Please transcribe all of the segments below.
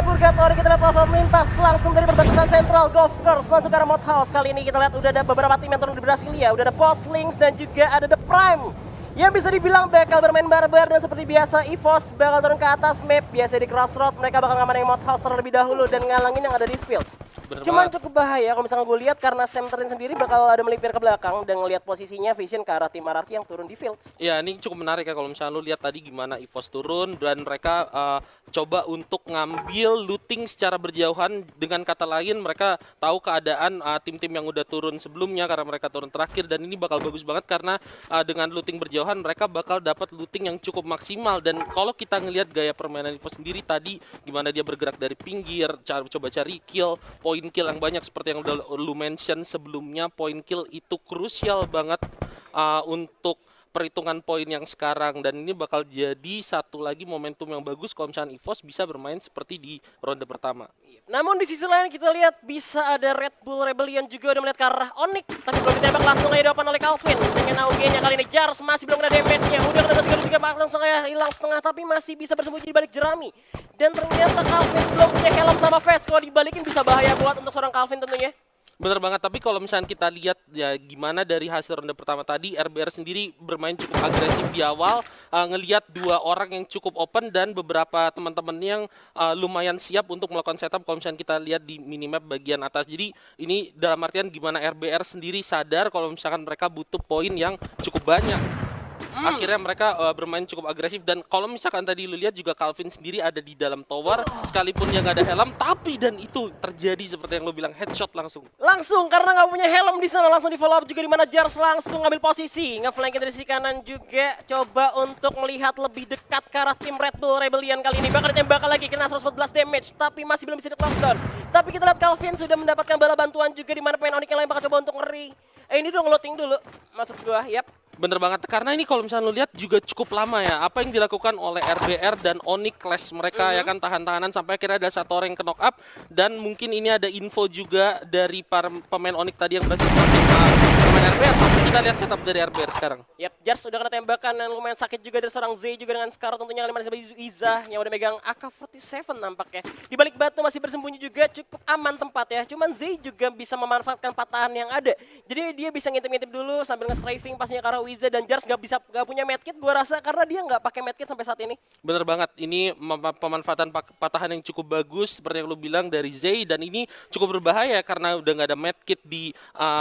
Purgatory, kita lihat langsung lintas langsung dari perbatasan sentral Golf Course langsung ke arah Mod House. Kali ini kita lihat udah ada beberapa tim yang turun di Brasilia, udah ada Boss Links dan juga ada The Prime yang bisa dibilang bakal bermain barbar, dan seperti biasa EVOS bakal turun ke atas map. Biasa di Crossroad mereka bakal ngamanin Mod House terlebih dahulu dan ngalangin yang ada di Fields. Cuman cukup bahaya kalau misalnya gue lihat karena Sam Terrin sendiri bakal ada melipir ke belakang dan ngelihat posisinya Vision ke arah tim RRQ yang turun di Fields. Ya, ini cukup menarik ya kalau misalnya lu lihat tadi gimana EVOS turun dan mereka coba untuk ngambil looting secara berjauhan. Dengan kata lain, mereka tahu keadaan tim-tim yang udah turun sebelumnya karena mereka turun terakhir, dan ini bakal bagus banget karena dengan looting berjauhan mereka bakal dapat looting yang cukup maksimal. Dan kalau kita ngelihat gaya permainan EVOS sendiri tadi, gimana dia bergerak dari pinggir, coba cari kill, point kill yang banyak seperti yang udah lu mention sebelumnya. Point kill itu krusial banget untuk perhitungan poin yang sekarang, dan ini bakal jadi satu lagi momentum yang bagus kalau misalnya EVOS bisa bermain seperti di ronde pertama. Namun di sisi lain kita lihat bisa ada Red Bull Rebellion juga udah melihat ke arah Onyx, tapi belum ditembak langsung aja depan oleh Calvin dengan AUG-nya. Kali ini Jars masih belum kena damage-nya, udah kena 3 juga langsung aja hilang setengah, tapi masih bisa bersembunyi di balik jerami. Dan ternyata Calvin belum punya helm sama vest, kalau dibalikin bisa bahaya buat untuk seorang Calvin tentunya. Bener banget, tapi kalau misalnya kita lihat ya gimana dari hasil ronde pertama tadi, RBR sendiri bermain cukup agresif di awal, ngelihat dua orang yang cukup open dan beberapa teman-teman yang lumayan siap untuk melakukan setup kalau misalnya kita lihat di minimap bagian atas. Jadi ini dalam artian gimana RBR sendiri sadar kalau misalkan mereka butuh poin yang cukup banyak. Akhirnya mereka bermain cukup agresif, dan kalau misalkan tadi lu lihat juga Calvin sendiri ada di dalam tower sekalipun yang nggak ada helm, tapi dan itu terjadi seperti yang lu bilang, headshot langsung Karena nggak punya helm di sana, langsung di follow up juga di mana Jars langsung ngambil posisi ngeflanking dari sisi kanan juga, coba untuk melihat lebih dekat ke arah tim Red Bull Rebellion. Kali ini bakal ditembak lagi, kena 114 damage tapi masih belum bisa di lockdown. Tapi kita lihat Calvin sudah mendapatkan bala bantuan juga di mana pemain Onyx yang lain bakal coba untuk ngeri. Ini dong loading dulu maksud gua, yap. Bener banget, karena ini kalau misalnya lu lihat juga cukup lama ya apa yang dilakukan oleh RBR dan Onyx clash mereka ya kan, tahan-tahanan sampai akhirnya ada satu orang yang ke knock up, dan mungkin ini ada info juga dari para pemain Onyx tadi yang berhasil pemain RBR. Tapi kita lihat setup dari RBR sekarang. Yap, Jars udah kena tembakan yang lumayan sakit juga dari seorang Z juga dengan Scar tentunya, yang masih Iza yang udah megang AK-47 nampaknya. Di balik batu masih bersembunyi juga, cukup aman tempat ya. Cuman Z juga bisa memanfaatkan patahan yang ada. Jadi dia bisa ngintip-ngintip dulu sambil nge-strafing pastinya ke arah Wiza, dan Jars nggak punya medkit gua rasa karena dia nggak pakai medkit sampai saat ini. Bener banget, ini pemanfaatan patahan yang cukup bagus seperti yang lu bilang dari Zay, dan ini cukup berbahaya karena udah nggak ada medkit di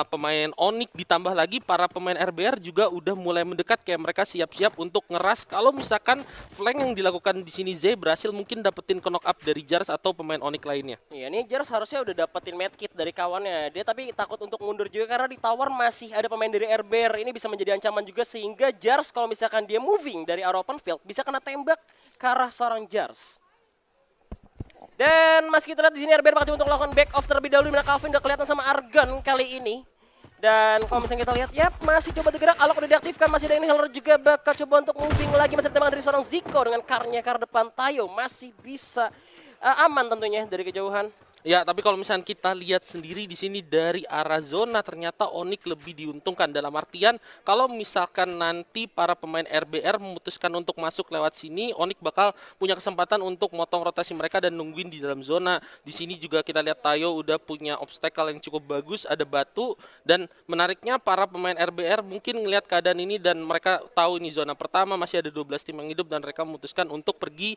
pemain Onyx, ditambah lagi para pemain RBR juga udah mulai mendekat, kayak mereka siap-siap untuk ngeras kalau misalkan flank yang dilakukan di sini Zay berhasil mungkin dapetin knock up dari Jars atau pemain Onyx lainnya. Iya, ini Jars harusnya udah dapetin medkit dari kawannya, dia tapi takut untuk mundur juga karena di tower masih ada pemain dari RBR. Ini bisa menjadi ancaman juga sehingga Jars kalau misalkan dia moving dari arah open field bisa kena tembak ke arah seorang Jars. Dan masih kita lihat di sini RBR bakal untuk melakukan back off terlebih dahulu, dimana Calvin udah kelihatan sama Argon kali ini. Dan kalau misalnya kita lihat, yap masih coba bergerak, Alok udah diaktifkan, masih ada inhaler juga bakal coba untuk moving lagi, masih ditembak dari seorang Zico dengan karnya ke depan. Tayo masih bisa aman tentunya dari kejauhan. Ya, tapi kalau misalnya kita lihat sendiri di sini dari arah zona, ternyata Onyx lebih diuntungkan, dalam artian kalau misalkan nanti para pemain RBR memutuskan untuk masuk lewat sini, Onyx bakal punya kesempatan untuk motong rotasi mereka dan nungguin di dalam zona. Di sini juga kita lihat Tayo udah punya obstacle yang cukup bagus, ada batu, dan menariknya para pemain RBR mungkin ngelihat keadaan ini dan mereka tahu ini zona pertama, masih ada 12 tim yang hidup, dan mereka memutuskan untuk pergi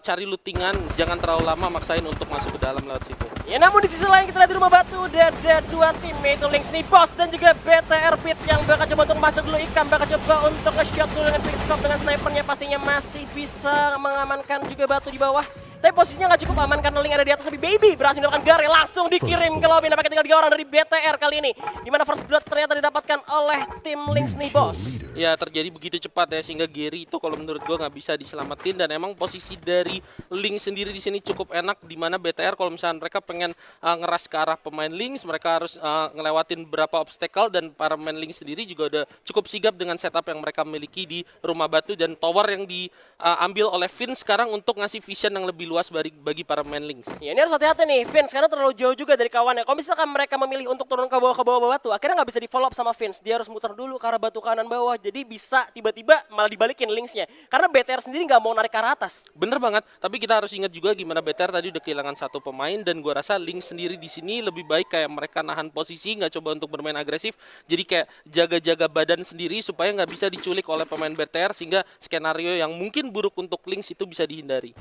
cari lootingan, jangan terlalu lama maksain untuk masuk ke dalam lewat situ. Ya, namun di sisi lain kita lihat di rumah batu udah ada dua tim, yaitu Links nih Boss dan juga BTR Pit yang bakal coba untuk masuk dulu. Ikam bakal coba untuk nge-shot dulu dengan quickscope, dengan snipernya pastinya masih bisa mengamankan juga batu di bawah. Tapi posisinya nggak cukup aman karena Link ada di atas, tapi Baby berhasil mendapatkan Gare, langsung dikirim ke lobby. Nampaknya tinggal 3 orang dari BTR kali ini, dimana first blood ternyata didapatkan oleh tim Links nih Boss. Ya, terjadi begitu cepat ya sehingga Gary itu kalau menurut gua nggak bisa diselamatin, dan emang posisi dari Link sendiri di sini cukup enak, dimana BTR kalau misalnya mereka pengen ngeras ke arah pemain Links, mereka harus ngelewatin beberapa obstacle, dan para pemain Links sendiri juga udah cukup sigap dengan setup yang mereka miliki di rumah batu dan tower yang diambil oleh Finn sekarang untuk ngasih vision yang lebih luas bagi para main Lynx. Ya, ini harus hati-hati nih, Vince, karena terlalu jauh juga dari kawannya. Kalau misalkan mereka memilih untuk turun ke bawah batu, akhirnya nggak bisa di-follow up sama Vince. Dia harus muter dulu ke arah batu kanan bawah, jadi bisa tiba-tiba malah dibalikin Lynx-nya. Karena BTR sendiri nggak mau narik ke arah atas. Bener banget, tapi kita harus ingat juga gimana BTR tadi udah kehilangan satu pemain dan gua rasa Lynx sendiri di sini lebih baik kayak mereka nahan posisi, nggak coba untuk bermain agresif. Jadi kayak jaga-jaga badan sendiri supaya nggak bisa diculik oleh pemain BTR sehingga skenario yang mungkin buruk untuk Lynx itu bisa dihindari.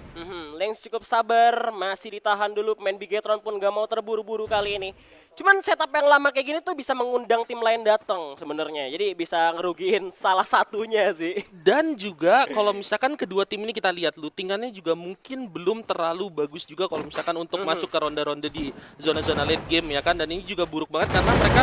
Lynx cukup sabar, masih ditahan dulu. Pemain Bigetron pun gak mau terburu-buru kali ini. Cuman setup yang lama kayak gini tuh bisa mengundang tim lain datang sebenarnya. Jadi bisa ngerugiin salah satunya sih. Dan juga kalau misalkan kedua tim ini kita lihat lootingannya juga mungkin belum terlalu bagus juga kalau misalkan untuk masuk ke ronde-ronde di zona-zona late game ya kan. Dan ini juga buruk banget karena mereka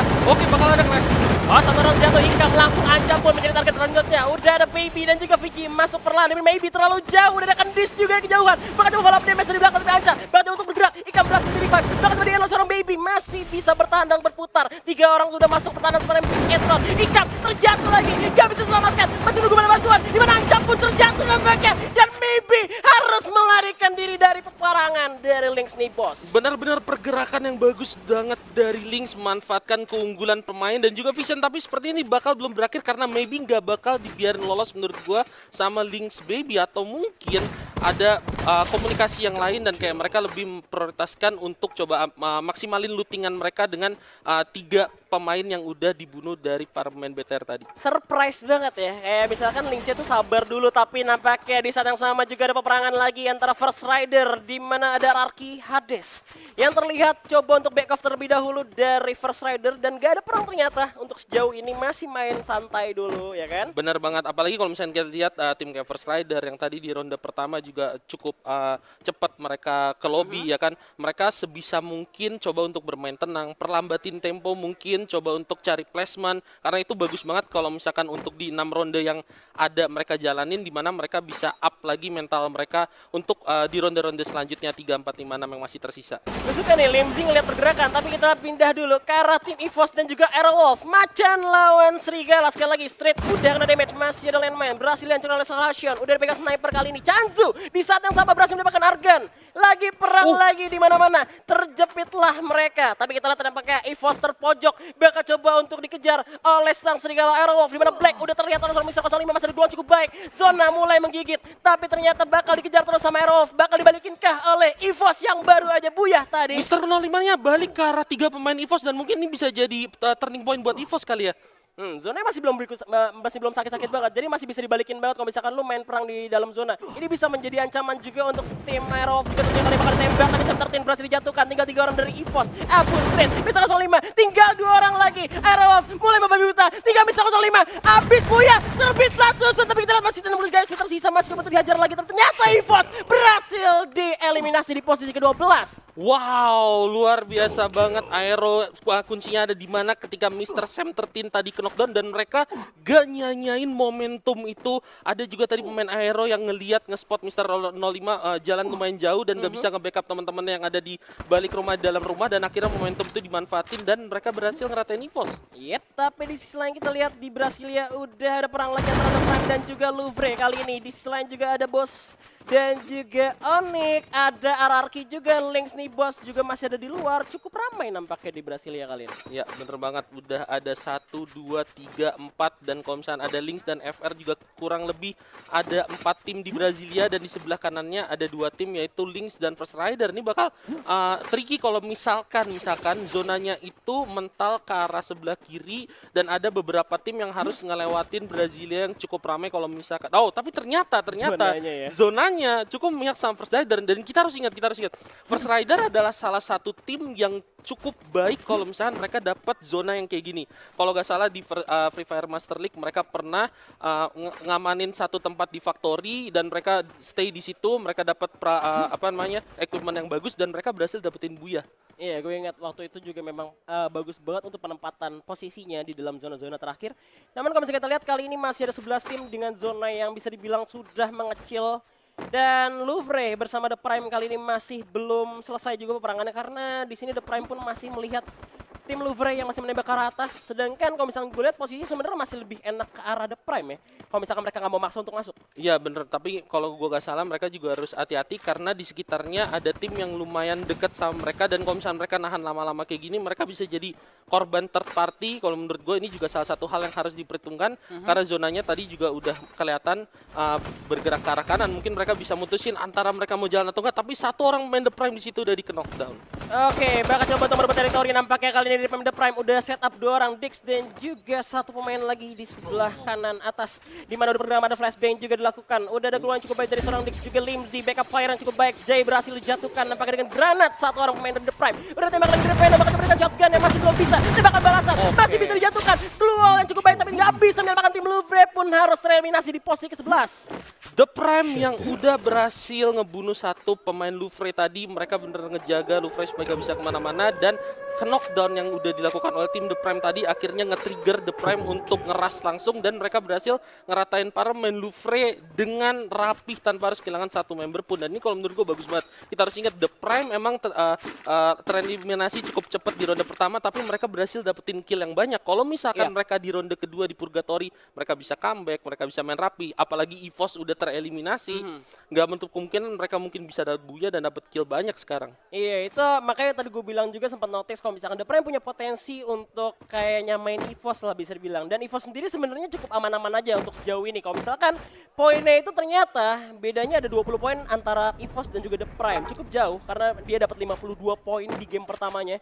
bakal ada clash. Oh, satu round jatuh, Ikam langsung ancam pun menjadi target selanjutnya. Udah ada Baby dan juga Vici masuk perlahan. Tapi Maybe terlalu jauh, udah ada Kandis juga di kejauhan. Bahkan coba follow up damage di belakang tapi ancam. Bahkan untuk bergerak, Ikam berhasil di revive. Bahkan coba dia seorang Baby masih bisa bertahan dan berputar. 3 orang sudah masuk pertahanan pada Bigetron. Ikam terjatuh lagi, gak bisa selamatkan. Masih nunggu mana bantuan, dimana ancam pun terjatuh nampaknya. Dan Maybe harus melarikan diri dari peperangan dari Lynx nih bos. Benar-benar pergerakan yang bagus banget dari Lynx memanfaatkan keunggulan pemain dan juga vision, tapi seperti ini bakal belum berakhir karena maybe nggak bakal dibiarin lolos menurut gua sama Lynx Baby, atau mungkin ada komunikasi yang lain dan kayak mereka lebih memprioritaskan untuk coba maksimalin lootingan mereka dengan 3 pemain yang udah dibunuh dari para pemain BTR tadi. Surprise banget ya, kayak misalkan Lynx-nya tuh sabar dulu, tapi nampaknya di saat yang sama juga ada peperangan lagi antara First Rider di mana ada Rarky Hades yang terlihat coba untuk back off terlebih dahulu dari First Rider dan gak ada perang ternyata untuk sejauh ini, masih main santai dulu ya kan. Benar banget, apalagi kalau misalnya kita lihat tim kayak First Rider yang tadi di ronde pertama juga cukup cepat mereka ke lobby ya kan. Mereka sebisa mungkin coba untuk bermain tenang, perlambatin tempo mungkin, coba untuk cari placement karena itu bagus banget kalau misalkan untuk di 6 ronde yang ada mereka jalanin, di mana mereka bisa up lagi mental mereka untuk di ronde-ronde selanjutnya 3, 4, 5, 6 yang masih tersisa. Gue suka nih Limzing ngeliat pergerakan, tapi kita pindah dulu ke arah tim EVOS dan juga Aerowolf. Macan lawan Serigala, sekali lagi Street udah kena damage, masih ada landmine, berhasil dihancurkan oleh Salation, udah dipegang sniper kali ini. Chanzu di saat yang sama berhasil mendapatkan Argan. Lagi perang lagi di mana-mana, terjepitlah mereka. Tapi kita lihat tampaknya EVOS terpojok, bakal coba untuk dikejar oleh sang Serigala Aerowolf, di mana Black udah terlihat oleh seorang Mr. 05 masih ada gluon cukup baik. Zona mulai menggigit, tapi ternyata bakal dikejar terus sama Aerowolf. Bakal dibalikinkah oleh EVOS yang baru aja buyah tadi? Mr. 05-nya balik ke arah 3 pemain EVOS dan mungkin ini bisa jadi turning point buat EVOS kali ya. Zonanya masih belum sakit-sakit banget, jadi masih bisa dibalikin banget kalau misalkan lu main perang di dalam zona. Ini bisa menjadi ancaman juga untuk tim Aerowolf, juga tentunya kali bakal ditembak, tapi Septertin berhasil dijatuhkan. Tinggal 3 orang dari EVOS, Abu Street, Mr. 05, tinggal 2 orang lagi. Aerowolf mulai membabi buta, tinggal Mr. 05, habis buya, terbit satu, tapi kita lihat masih 60 guys tersisa, masih coba untuk dihajar lagi, tapi ternyata EVOS berhasil dieliminasi di posisi ke-12. Wow, luar biasa banget. Aero kuncinya ada di mana ketika Mr. Sam 13 tadi ke knockdown dan mereka gak nyanyain momentum itu. Ada juga tadi pemain Aero yang ngeliat ngespot Mr. 05 jalan lumayan jauh dan gak bisa nge-backup teman-temannya yang ada di balik rumah, dalam rumah, dan akhirnya momentum itu dimanfaatin dan mereka berhasil ngeratain EVOS. Yep, tapi di sisi lain kita lihat di Brasilia udah ada perang lagi antara The Prime dan juga Louvre kali ini. Di sisi lain juga ada Boss dan juga Onyx, ada Ararki juga, Lynx nih bos juga masih ada di luar. Cukup ramai nampaknya di Brasilia kali ini. Ya bener banget, udah ada 1, 2, 3, 4 dan kalau misalnya ada Lynx dan FR juga kurang lebih ada 4 tim di Brasilia dan di sebelah kanannya ada 2 tim yaitu Lynx dan First Rider. Ini bakal tricky kalau misalkan zonanya itu mental ke arah sebelah kiri dan ada beberapa tim yang harus ngelewatin Brasilia yang cukup ramai kalau misalkan. Oh, tapi ternyata zonanya cukup banyak sama First Rider dan kita harus ingat First Rider adalah salah satu tim yang cukup baik kalau misalkan mereka dapat zona yang kayak gini. Kalau gak salah di Free Fire Master League mereka pernah ngamanin satu tempat di factory dan mereka stay di situ, mereka dapat equipment yang bagus dan mereka berhasil dapetin buya. Iya, gue ingat waktu itu juga memang bagus banget untuk penempatan posisinya di dalam zona-zona terakhir. Namun kalau misalnya kita lihat kali ini masih ada 11 tim dengan zona yang bisa dibilang sudah mengecil. Dan Louvre bersama The Prime kali ini masih belum selesai juga peperangannya karena di sini The Prime pun masih melihat tim Louvre yang masih menembak ke arah atas. Sedangkan kalau misalkan gue lihat posisi sebenarnya masih lebih enak ke arah The Prime ya. Kalau misalkan mereka nggak mau maksa untuk masuk. Iya bener, tapi kalau gue gak salah mereka juga harus hati-hati karena di sekitarnya ada tim yang lumayan dekat sama mereka dan kalau misalnya mereka nahan lama-lama kayak gini mereka bisa jadi korban third party. Kalau menurut gue ini juga salah satu hal yang harus diperhitungkan karena zonanya tadi juga udah kelihatan bergerak ke arah kanan. Mungkin mereka bisa mutusin antara mereka mau jalan atau enggak, tapi satu orang main The Prime di situ udah di knockdown. Oke, bakal coba untuk merebut teritori. Nampaknya kali ini di The Prime udah set up 2 orang Dix dan juga satu pemain lagi di sebelah kanan atas. Di mana udah program ada flashbang juga dilakukan. Udah ada keluaran cukup baik dari seorang Dix juga Limzy. Backup fire yang cukup baik. Jay berhasil dijatuhkan. Nampaknya dengan granat satu orang pemain dari The Prime. Udah tembak lagi dari Prime. Nampaknya berikan shotgun yang masih belum bisa. Tembakan balasan. Masih bisa dijatuhkan. Keluar yang cukup baik tapi nggak bisa menyelamatkan tim Louvre pun harus tereliminasi di posisi ke-11. The Prime yang udah berhasil ngebunuh satu pemain Louvre tadi, mereka bener ngejaga Louvre supaya gak bisa kemana-mana dan knockdown yang udah dilakukan oleh tim The Prime tadi akhirnya nge-trigger The Prime untuk ngeras langsung dan mereka berhasil ngeratain para pemain Louvre dengan rapih tanpa harus kehilangan satu member pun. Dan ini kalau menurut gue bagus banget. Kita harus ingat The Prime emang tereliminasi cukup cepat di ronde pertama tapi mereka berhasil dapetin kill yang banyak. Kalau misalkan mereka di ronde kedua di Purgatory, mereka bisa comeback, mereka bisa main rapi. Apalagi EVOS udah tereliminasi, nggak menutup kemungkinan mereka mungkin bisa dapat buya dan dapat kill banyak sekarang. Iya, itu makanya tadi gue bilang juga sempat notice kalau misalkan The Prime punya potensi untuk kayaknya main EVOS lah bisa dibilang. Dan EVOS sendiri sebenarnya cukup aman-aman aja untuk sejauh ini. Kalau misalkan poinnya itu ternyata bedanya ada 20 poin antara EVOS dan juga The Prime. Cukup jauh karena dia dapat 52 poin di game pertamanya.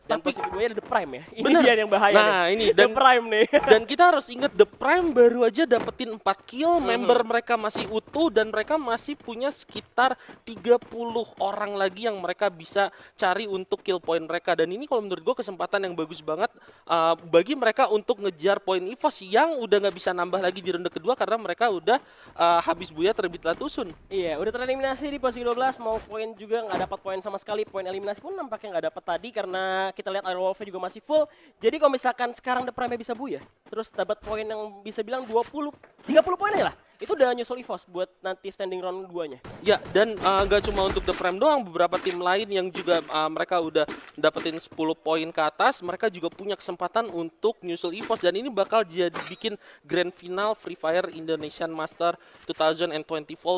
Dan Tapi posisi keduanya ada The Prime ya. Ini bener. dia yang bahaya Nah, nih. ini The Prime nih. Dan kita harus ingat The Prime baru aja dapetin 4 kill, member mereka masih utuh dan mereka masih punya sekitar 30 orang lagi yang mereka bisa cari untuk kill point mereka. Dan ini kalau menurut gue kesempatan yang bagus banget bagi mereka untuk ngejar poin EVOS yang udah nggak bisa nambah lagi di ronde kedua karena mereka udah habis buya terbit Latusun. Iya, udah tereliminasi di posisi 12, mau poin juga nggak dapat poin sama sekali. Poin eliminasi pun nampaknya nggak dapat tadi karena kita lihat Airwolf-nya juga masih full. Jadi kalau misalkan sekarang The Prime bisa buya, terus dapat poin yang bisa bilang 20, 30 poin aja lah. Itu udah nyusul EVOS buat nanti standing round 2-nya. Ya, dan gak cuma untuk The Prime doang, beberapa tim lain yang juga mereka udah dapetin 10 poin ke atas, mereka juga punya kesempatan untuk nyusul EVOS dan ini bakal jadi bikin grand final Free Fire Indonesian Master 2024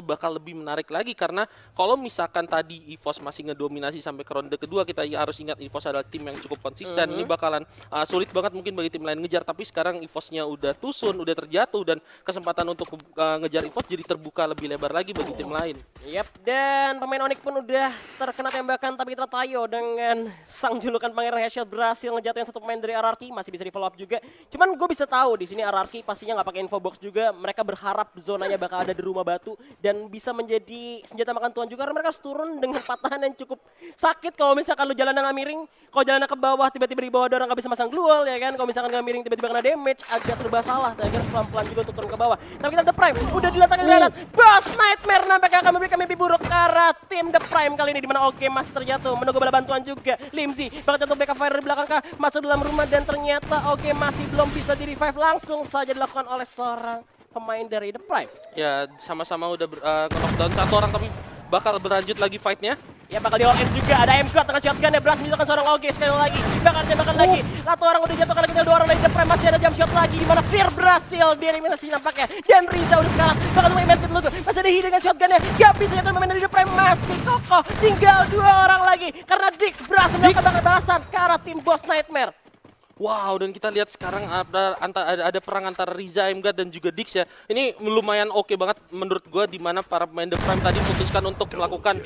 bakal lebih menarik lagi karena kalau misalkan tadi EVOS masih ngedominasi sampai ke ronde kedua, kita harus ingat EVOS adalah tim yang cukup konsisten. Ini bakalan sulit banget mungkin bagi tim lain ngejar, tapi sekarang EVOS-nya udah tusun, udah terjatuh dan kesempatan untuk ngejar EVOS jadi terbuka lebih lebar lagi bagi tim lain. Yap, dan pemain Onyx pun udah terkena tembakan tapi kita tayo dengan sang julukan Pangeran Headshot berhasil ngejatuhin satu pemain dari RRQ, masih bisa di follow up juga. Cuman gue bisa tahu di sini RRQ pastinya nggak pakai info box juga, mereka berharap zonanya bakal ada di rumah batu dan bisa menjadi senjata makan tuan juga karena mereka harus turun dengan patahan yang cukup sakit kalau misalkan lu jalan nggak miring, kalau jalan ke bawah tiba-tiba di bawah ada orang nggak bisa masang glual ya kan, kalau misalkan nggak miring tiba-tiba kena damage agak serba salah, dan harus pelan-pelan juga untuk turun ke bawah. Tapi kita The Prime udah diletakkan granat, Boss Nightmare nampaknya akan memberikan mimpi buruk ke arah tim The Prime kali ini, dimana OG masih terjatuh menunggu bala bantuan juga. Limzy bakal jatuh backup fire dari belakang kah, masuk dalam rumah dan ternyata OG masih belum bisa di revive, langsung saja dilakukan oleh seorang pemain dari The Prime. Ya, sama-sama udah knockdown satu orang tapi bakal berlanjut lagi fight-nya. Ya bakal di all in juga, ada MK dengan shotgun ya, berhasil menjatuhkan seorang OG sekali lagi. Bakal tembakan lagi, satu orang udah jatuh karena kita 2 orang dari The Prime, masih ada jump shot lagi. Dimana Fear berhasil dieliminasi nampaknya. Dan Riza udah sekarat, bakal main medkit dulu. Masih ada Hi dengan shotgunnya, gak bisa jatuh pemain dari The Prime, masih kokoh. Tinggal 2 orang lagi, karena Dix berhasil melakukan bakal balasan ke arah tim Boss Nightmare. Wow, dan kita lihat sekarang ada perang antara Riza, Emgad dan juga Dix ya. Ini lumayan oke banget menurut gue, di mana para pemain The Prime tadi memutuskan untuk melakukan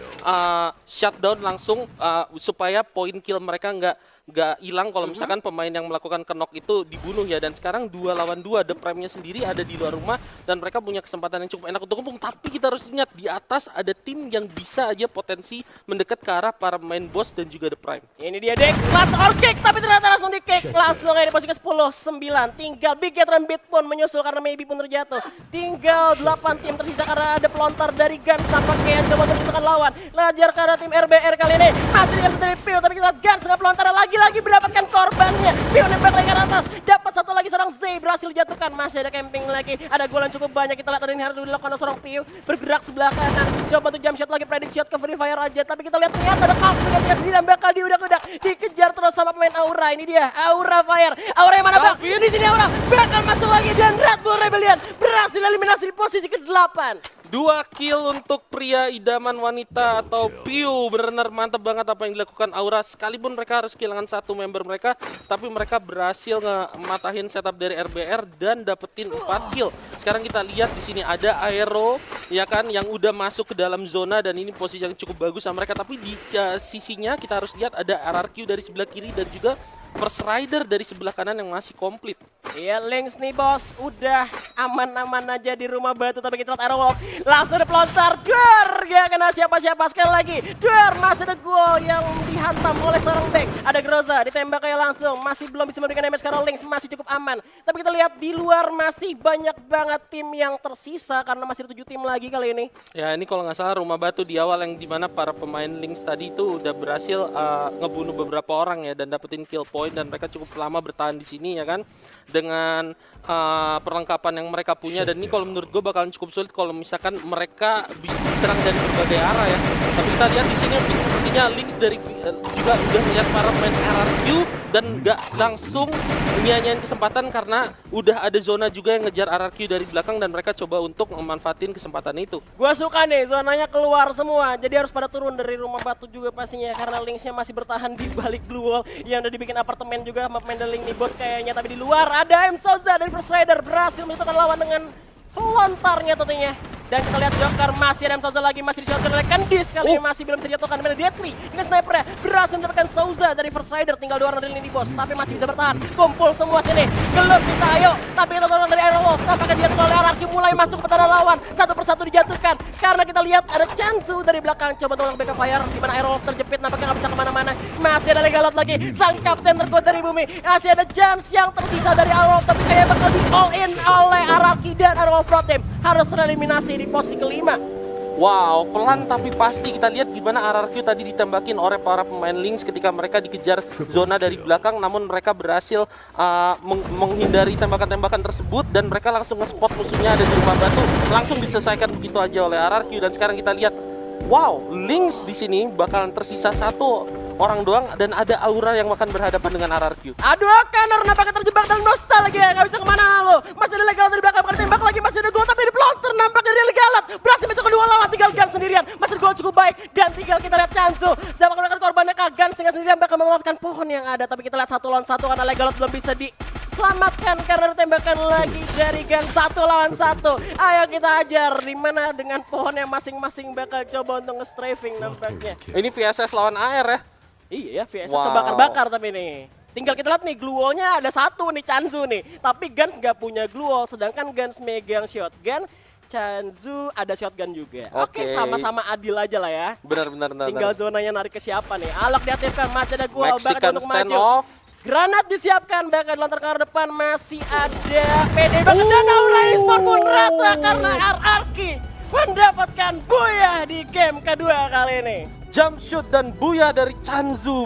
shutdown langsung supaya poin kill mereka nggak hilang kalau misalkan pemain yang melakukan knock itu dibunuh ya. Dan sekarang 2 lawan 2, The Prime-nya sendiri ada di luar rumah dan mereka punya kesempatan yang cukup enak untuk kempung. Tapi kita harus ingat di atas ada tim yang bisa aja potensi mendekat ke arah para pemain boss dan juga The Prime. Ini dia Dek, clutch or kick, tapi ternyata langsung di kick. Langsung aja di posisi ke-10, 9. Tinggal Big Get dan Beat pun menyusul karena Maybe pun terjatuh. Tinggal 8 tim tersisa karena ada pelontar dari Guns nampaknya yang coba untuk menentukan lawan. Lajar ke arah tim RBR kali ini. Masih dia dari Pio, tapi kita lihat Guns dengan pelontar lagi mendapatkan korbannya. Pio nembak lagi ke atas. Dapat satu lagi seorang Z berhasil dijatuhkan. dijatuhkan. Masih ada camping lagi. Ada gol yang cukup banyak. Kita lihat ada ini harus dilakukan seorang Piu. Bergerak sebelah kanan. Coba untuk jump shot lagi. Predict shot ke Free Fire aja. Tapi kita lihat ternyata ada Kalf dengan dia sendiri. Dan bakal diudak-udak. Dikejar terus sama pemain Aura. Ini dia. Aura Fire. Aura yang mana bang? Di sini Aura. Bakal masuk lagi. Dan Red Bull Rebellion berhasil eliminasi di posisi ke-8. 2 kill untuk pria idaman wanita atau Piu. Benar-benar mantap banget apa yang dilakukan Aura. Sekalipun mereka harus kehilangan satu member mereka, tapi mereka berhasil ngematahin setup dari RBR dan dapetin 4 kill. Sekarang kita lihat di sini ada Aero ya kan yang udah masuk ke dalam zona dan ini posisi yang cukup bagus sama mereka, tapi di sisinya kita harus lihat ada RRQ dari sebelah kiri dan juga First Rider dari sebelah kanan yang masih komplit. Iya, Lynx nih bos, udah aman-aman aja di rumah batu. Tapi kita lihat Aerowolf langsung ada pelontar. Duar, gak kena siapa-siapa sekali lagi. Duar, masih ada gol yang dihantam oleh seorang back. Ada Groza, ditembak kayak langsung. Masih belum bisa memberikan damage karena Lynx masih cukup aman. Tapi kita lihat di luar masih banyak banget tim yang tersisa karena masih ada 7 tim lagi kali ini. Ya ini kalau nggak salah rumah batu di awal yang dimana para pemain Lynx tadi itu udah berhasil ngebunuh beberapa orang ya dan dapetin kill point dan mereka cukup lama bertahan di sini ya kan dengan perlengkapan yang mereka punya, dan ini kalau menurut gue bakalan cukup sulit kalau misalkan mereka bisa diserang dari berbagai arah ya. Tapi kita lihat di sini sepertinya Lynx dari juga udah melihat para pemain RRQ dan nggak langsung nyanyiin kesempatan karena udah ada zona juga yang ngejar RRQ dari belakang dan mereka coba untuk memanfaatin kesempatan itu. Gua suka nih zonanya keluar semua, jadi harus pada turun dari rumah batu juga pastinya karena Lynxnya masih bertahan di balik blue wall yang udah dibikin apartemen juga sama pemain The Link nih bos kayaknya. Tapi di luar ada M-Souza dari First Rider berhasil menentukan lawan dengan pelontarnya tentunya. Dan kita lihat Joker masih ada M-Souza lagi, masih dishotkan oleh Candice. Kali ini masih belum bisa dijatuhkan. Ada Deadly, ini snipernya berhasil mendapatkan Souza dari First Rider. Tinggal 2 orang dari lini bos, tapi masih bisa bertahan. Kumpul semua sini, gelut kita ayo. Tapi kita orang dari Aerowolf, tampaknya dijatuhkan oleh RRQ mulai masuk ke pertahanan lawan. Satu persatu dijatuhkan, karena kita lihat ada Chansu dari belakang. Coba tolong backup fire, dimana Aerowolf terjepit, nampaknya nggak bisa kemana-mana. Masih ada Legalot lagi, sang kapten terkuat dari bumi. Masih ada Jans yang tersisa dari Aerowolf, tapi kayaknya bakal di all in oleh RRQ dan Aerowolf Pro Team. Harus tereliminasi di posisi ke-5. Wow, pelan tapi pasti. Kita lihat gimana RRQ tadi ditembakin oleh para pemain Lynx ketika mereka dikejar zona dari belakang, namun mereka berhasil menghindari tembakan-tembakan tersebut dan mereka langsung nge-spot musuhnya ada di rumah batu. Langsung diselesaikan begitu aja oleh RRQ dan sekarang kita lihat, wow, Lynx di sini bakalan tersisa 1 orang doang dan ada Aura yang akan berhadapan dengan RRQ. Aduh, Connor nampaknya terjebak dalam nostalgia, nggak bisa kemana lo. Masih ada Legalot dari belakang, bakal tembak lagi, masih ada gol tapi di pelontar nampaknya dari Legalot. Berhasil mencetak kedua lawan, tinggal Gans sendirian. Masih ada gol cukup baik dan tinggal kita lihat Chansu. Dan bakal melakukan korbannya ke Gans tinggal sendirian bakal memanfaatkan pohon yang ada. Tapi kita lihat 1 lawan 1 karena Legalot belum bisa diselamatkan karena ada tembakan lagi dari Gans 1 lawan 1. Ayo kita ajar dimana dengan pohon yang masing-masing bakal coba untuk nge-strafing nampaknya. Ini VSS lawan AR ya. Iya, VSS Wow. terbakar-bakar tapi nih. Tinggal kita lihat nih, glue wall-nya ada 1 nih, Chansu nih. Tapi Gans nggak punya glue wall, sedangkan Gans megang shotgun, Chansu ada shotgun juga. Oke, Oke. sama-sama adil aja lah ya. Benar. Tinggal zonanya narik ke siapa nih. Alok diaktifkan, masih ada gol bakal Mexican untuk stand maju. off. Granat disiapkan, bakal dilontar ke arah depan, masih ada PD banget. Dan Aura Esport pun rata karena RRQ mendapatkan booyah di game kedua kali ini. Jump shoot dan buya dari Chansu.